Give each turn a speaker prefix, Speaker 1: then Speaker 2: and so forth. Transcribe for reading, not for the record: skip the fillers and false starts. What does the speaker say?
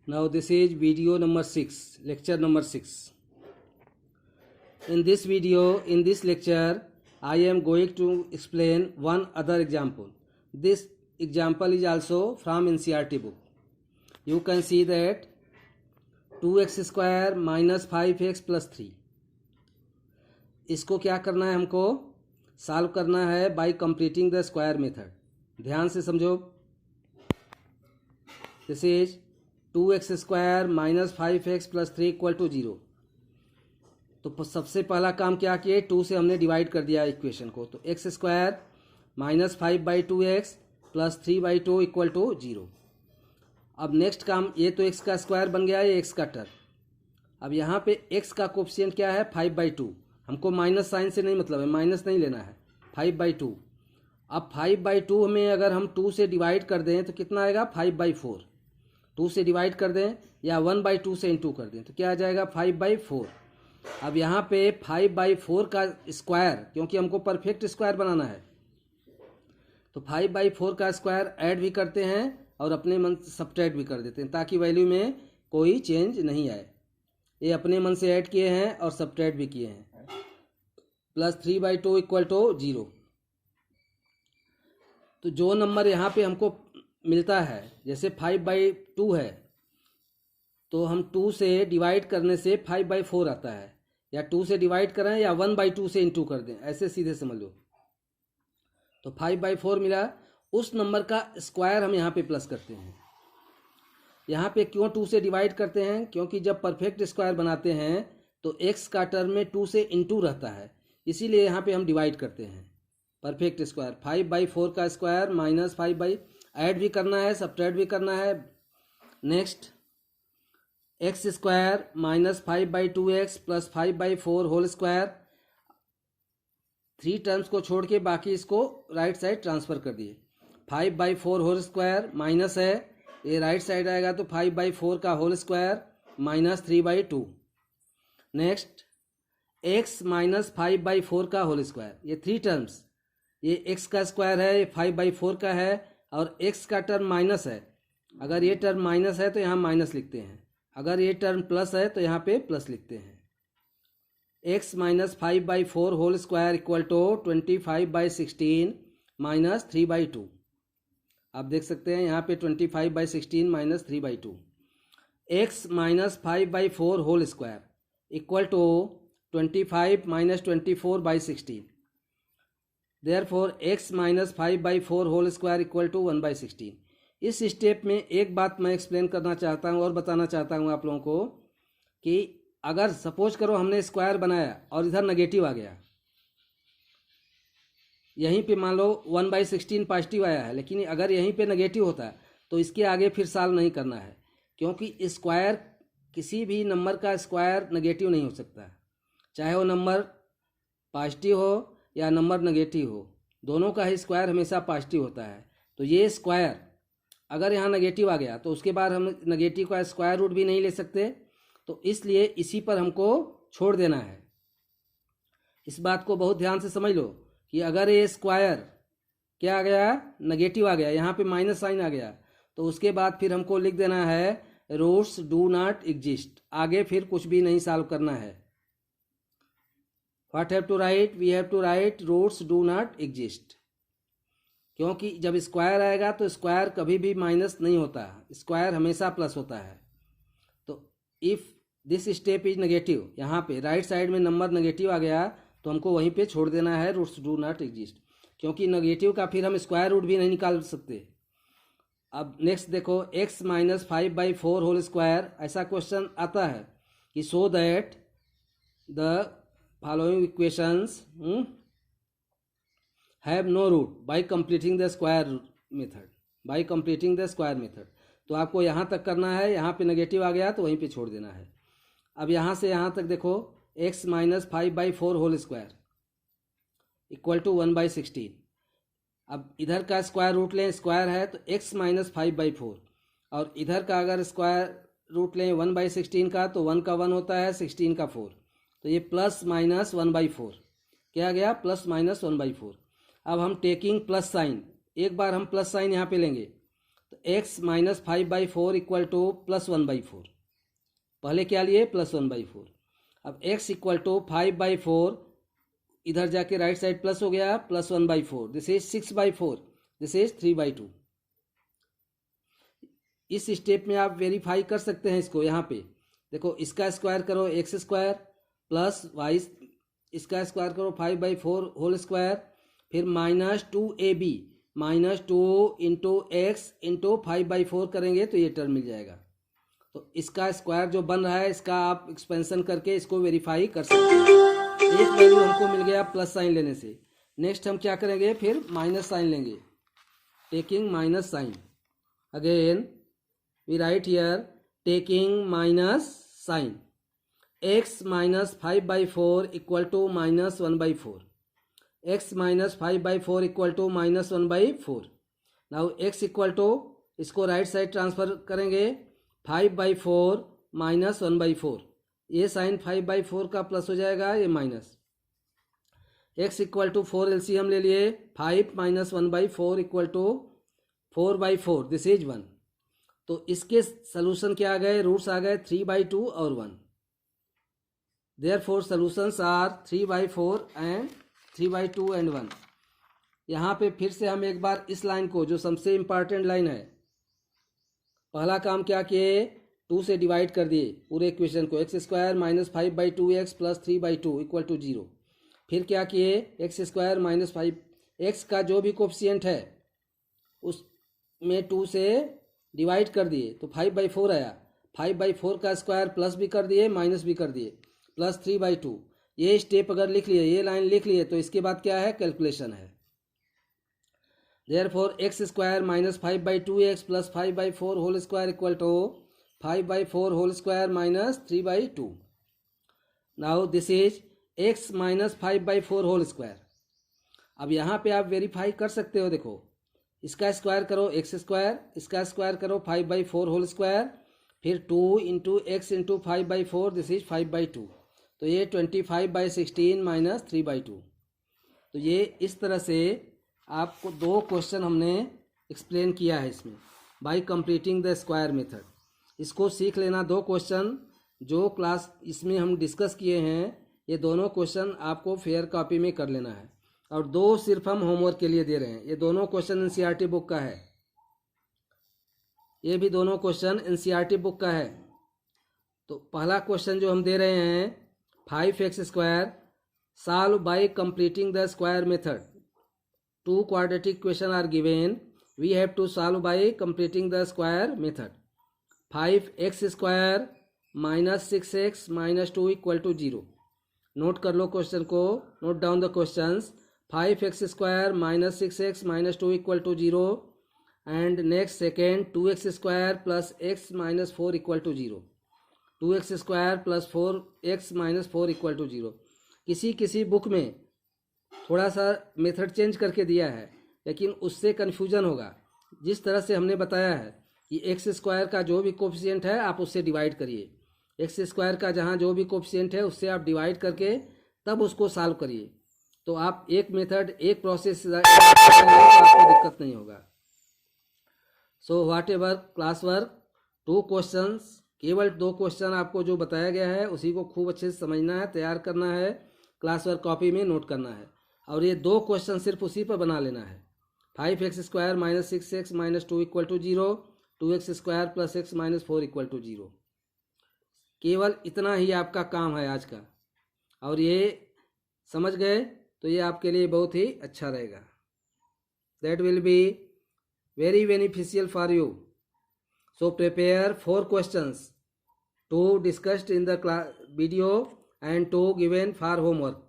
Speaker 1: Now this is video number 6, lecture number 6. In this video, in this lecture, I am going to explain one other example. This example is also from NCERT book. You can see that 2x square minus 5x plus 3. इसको क्या करना है, हमको solve करना है by completing the square method. ध्यान से समझो. This is 2x square minus 5x plus 3 equal to 0. तो सबसे पहला काम क्या किए, 2 से हमने डिवाइड कर दिया इक्वेशन को. तो x square minus 5/2x plus 3/2 equal to 0. अब नेक्स्ट काम, ये तो x का स्क्वायर बन गया, ये x का टर्म. अब यहाँ पे x का कोफिशिएंट क्या है, 5/2. हमको माइनस साइन से नहीं मतलब है, माइनस नहीं लेना है, 5/2. अब 5/2 में अगर हम 2 से डिवाइड कर दें तो कितना आएगा, 5/4. 2 से डिवाइड कर दें या 1/2 से इंटू कर दें तो क्या आ जाएगा, 5/4. अब यहाँ पे 5/4 का स्क्वायर, क्योंकि हमको परफेक्ट स्क्वायर बनाना है, तो 5/4 का स्क्वायर ऐड भी करते हैं और अपने मन से सब्ट्रैक्ट भी कर देते हैं, ताकि वैल्यू में कोई चेंज नहीं आए. ये अपने मन से ऐड किए हैं और सब्ट्रैक्ट भी किए हैं. Plus 3/2 equal to 0. तो जो नंबर यहाँ पे हमको मिलता है, जैसे 5/2 है, तो हम 2 से डिवाइड करने से 5/4 आता है, या 2 से डिवाइड करें या 1/2 से इंटू कर दें, ऐसे सीधे समझ लो. तो 5/4 मिला. उस नंबर का स्क्वायर हम यहाँ पे प्लस करते हैं. यहाँ पे क्यों 2 से डिवाइड करते हैं, क्योंकि जब परफेक्ट स्क्वायर बनाते हैं तो x का टर्म में 2 से इंटू रहता है, इसीलिए यहाँ पे हम डिवाइड करते हैं परफेक्ट स्क्वायर. 5/4 का स्क्वायर माइनस 5 ऐड भी करना है, सब्ट्रैक्ट भी करना है. Next, x square minus 5/2x plus 5/4 whole square. 3 terms को छोड़ के बाकी इसको राइट साइड ट्रांसफ़र कर दिए. 5/4 होल स्क्वायर माइनस है, ये राइट साइड आएगा तो 5/4 का whole square minus 3/2. Next, x minus 5/4 का होल स्क्वायर. ये 3 टर्म्स, ये x का स्क्वायर है, ये 5/4 का है, और x का टर्म माइनस है. अगर ये टर्म माइनस है तो यहाँ माइनस लिखते हैं, अगर ये टर्म प्लस है तो यहाँ पे प्लस लिखते हैं. x minus 5/4 whole square equal to 25/16 minus 3/2. आप देख सकते हैं यहाँ पे 25/16 minus 3/2. x minus 5/4 whole square equal to 25 minus 24/16. Therefore x minus 5/4 whole square equal to 1/16. इस स्टेप में एक बात मैं एक्सप्लेन करना चाहता हूँ और बताना चाहता हूँ आप लोगों को, कि अगर सपोज करो हमने स्क्वायर बनाया और इधर नेगेटिव आ गया, यहीं पे मान लो 1/16 पॉजिटिव आया है, लेकिन अगर यहीं पे नेगेटिव होता है तो इसके आगे फिर सॉल्व नहीं करना है, क्योंकि स्क्वायर, किसी भी नंबर का स्क्वायर नेगेटिव नहीं हो सकता, चाहे वो नंबर पॉजिटिव हो या नंबर नेगेटिव हो, दोनों का ही स्क्वायर हमेशा पॉजिटिव होता है. तो ये स्क्वायर अगर यहाँ नेगेटिव आ गया तो उसके बाद हम नेगेटिव का स्क्वायर रूट भी नहीं ले सकते, तो इसलिए इसी पर हमको छोड़ देना है. इस बात को बहुत ध्यान से समझ लो कि अगर ये स्क्वायर क्या आ गया, नेगेटिव आ गया, यहाँ पे माइनस साइन आ गया, तो उसके बाद फिर हमको लिख देना है रूट्स डू नॉट एग्जिस्ट. आगे फिर कुछ भी नहीं सॉल्व करना है. What have to write, we have to write roots do not exist, क्योंकि जब स्क्वायर आएगा तो स्क्वायर कभी भी माइनस नहीं होता, स्क्वायर हमेशा प्लस होता है. तो if this step is negative, यहाँ पे राइट साइड में नंबर नेगेटिव आ गया तो हमको वहीं पे छोड़ देना है रूट्स डू नॉट एग्जिस्ट, क्योंकि नेगेटिव का फिर हम स्क्वायर रूट भी नहीं निकाल सकते. अब नेक्स्ट देखो, x माइनस 5/4 होल स्क्वायर. ऐसा क्वेश्चन आता है कि so that the following equations have no root by completing the square method, by completing the square method. तो आपको यहाँ तक करना है, यहाँ पे नेगेटिव आ गया तो वहीं पे छोड़ देना है. अब यहाँ से यहाँ तक देखो, x minus 5/4 whole square equal to 1/16. अब इधर का स्क्वायर रूट लें, स्क्वायर है तो x माइनस 5/4, और इधर का अगर स्क्वायर रूट लें 1/16 का, तो 1 का 1 होता है, 16 का 4, तो ये प्लस माइनस 1/4 क्या गया, प्लस माइनस 1/4. अब हम टेकिंग प्लस साइन, एक बार हम प्लस साइन यहाँ पे लेंगे तो x माइनस 5/4 इक्वल टू +1/4। पहले क्या लिए +1/4। अब x इक्वल टू 5/4, इधर जाके राइट साइड प्लस हो गया, +1/4, दिस इज 6/4, दिस इज 3/2। इस स्टेप में आप वेरीफाई कर सकते हैं इसको। यहाँ पे देखो, इसका स्क्वायर करो x² प्लस y, इसका स्क्वायर करो 5/4 होल स्क्वायर, फिर -2ab, -2 इंटू एक्स इंटू 5/4 करेंगे तो ये टर्म मिल जाएगा। तो इसका स्क्वायर जो बन रहा है, इसका आप एक्सपेंशन करके इसको वेरीफाई कर सकते हैं। एक वैल्यू हमको मिल गया प्लस साइन लेने से। नेक्स्ट हम क्या करेंगे, फिर माइनस साइन लेंगे, taking minus sign. Again we write here taking minus sign, x minus 5/4 equal to -1/4, x minus 5/4 equal to -1/4। Now x equal to, इसको राइट साइड ट्रांसफर करेंगे, 5/4 -1/4, ये साइन 5/4 का प्लस हो जाएगा, ये minus. x equal to 4 LCM ले लिए, 5 - 1/4 equal to 4/4, this is 1। तो इसके सलूशन क्या आ गए, रूट्स आ गए 3/2 और 1। Therefore solutions are 3/4 and 3/2 and 1। यहाँ पे फिर से हम एक बार इस लाइन को, जो सबसे इम्पॉर्टेंट लाइन है, पहला काम क्या किए, 2 से डिवाइड कर दिए पूरे इक्वेशन को, x² - 5/2x plus 3/2 equal to 0। फिर क्या किए, x² - 5, x का जो भी कोफिशिएंट है उसमें 2 से डिवाइड कर दिए तो 5/4 आया। 5/4 का स्क्वायर प्लस भी कर दिए माइनस भी कर दिए, प्लस 3/2। ये स्टेप अगर लिख लिए, ये लाइन लिख लिए, तो इसके बाद क्या है, कैलकुलेशन है। Therefore x² - 5/2x plus 5/4 whole square equal to 5/4 whole square minus 3/2। Now this is x minus 5/4 whole square. अब यहाँ पे आप वेरीफाई कर सकते हो, देखो इसका स्क्वायर करो x², इसका स्क्वायर करो 5/4 होल स्क्वायर, फिर 2 into x into 5/4, this is 5/2। तो ये 25/16 माइनस 3/2। तो ये इस तरह से आपको 2 क्वेश्चन हमने एक्सप्लेन किया है इसमें, bye completing the square method. इसको सीख लेना। 2 क्वेश्चन जो क्लास इसमें हम डिस्कस किए हैं, ये दोनों क्वेश्चन आपको फेयर कॉपी में कर लेना है, और 2 सिर्फ हम होमवर्क के लिए दे रहे हैं। ये दोनों क्वेश्चन एनसीईआरटी बुक का है, ये भी दोनों क्वेश्चन एनसीईआरटी बुक का है। तो पहला क्वेश्चन जो हम दे रहे हैं, 5x² solve by completing the square method. 2 quadratic question are given, we have to solve by completing the square method. 5x² - 6x - 2 equal to 0। Note कर लो क्वेश्चन को, note down the questions. 5x² - 6x - 2 equal to 0, and next second 2x² plus x - 4 equal to 0, 2x² plus 4x - 4 equal to 0। किसी book में थोड़ा सा method change करके दिया है, लेकिन उससे कन्फ्यूजन होगा। जिस तरह से हमने बताया है कि x² का जो भी कोफिशिएंट है आप उससे डिवाइड करिए, x² का जहाँ जो भी कोफिशिएंट है उससे आप डिवाइड करके तब उसको सॉल्व करिए। तो आप एक मेथड, एक प्रोसेस तो आपको दिक्कत नहीं होगा। So what ever class work, 2 questions, केवल 2 क्वेश्चन आपको जो बताया गया है उसी को खूब अच्छे से समझना है, तैयार करना है, क्लास वर्क कॉपी में नोट करना है, और ये 2 क्वेश्चन सिर्फ उसी पर बना लेना है। 5x² - 6x - 2 equal to 0, 2x² plus x - 4 equal to 0। केवल इतना ही आपका काम है आज का, और ये समझ गए तो ये आपके लिए बहुत ही अच्छा रहेगा। That will be very beneficial for you. So prepare 4 questions to discussed in the video and 2 given for homework.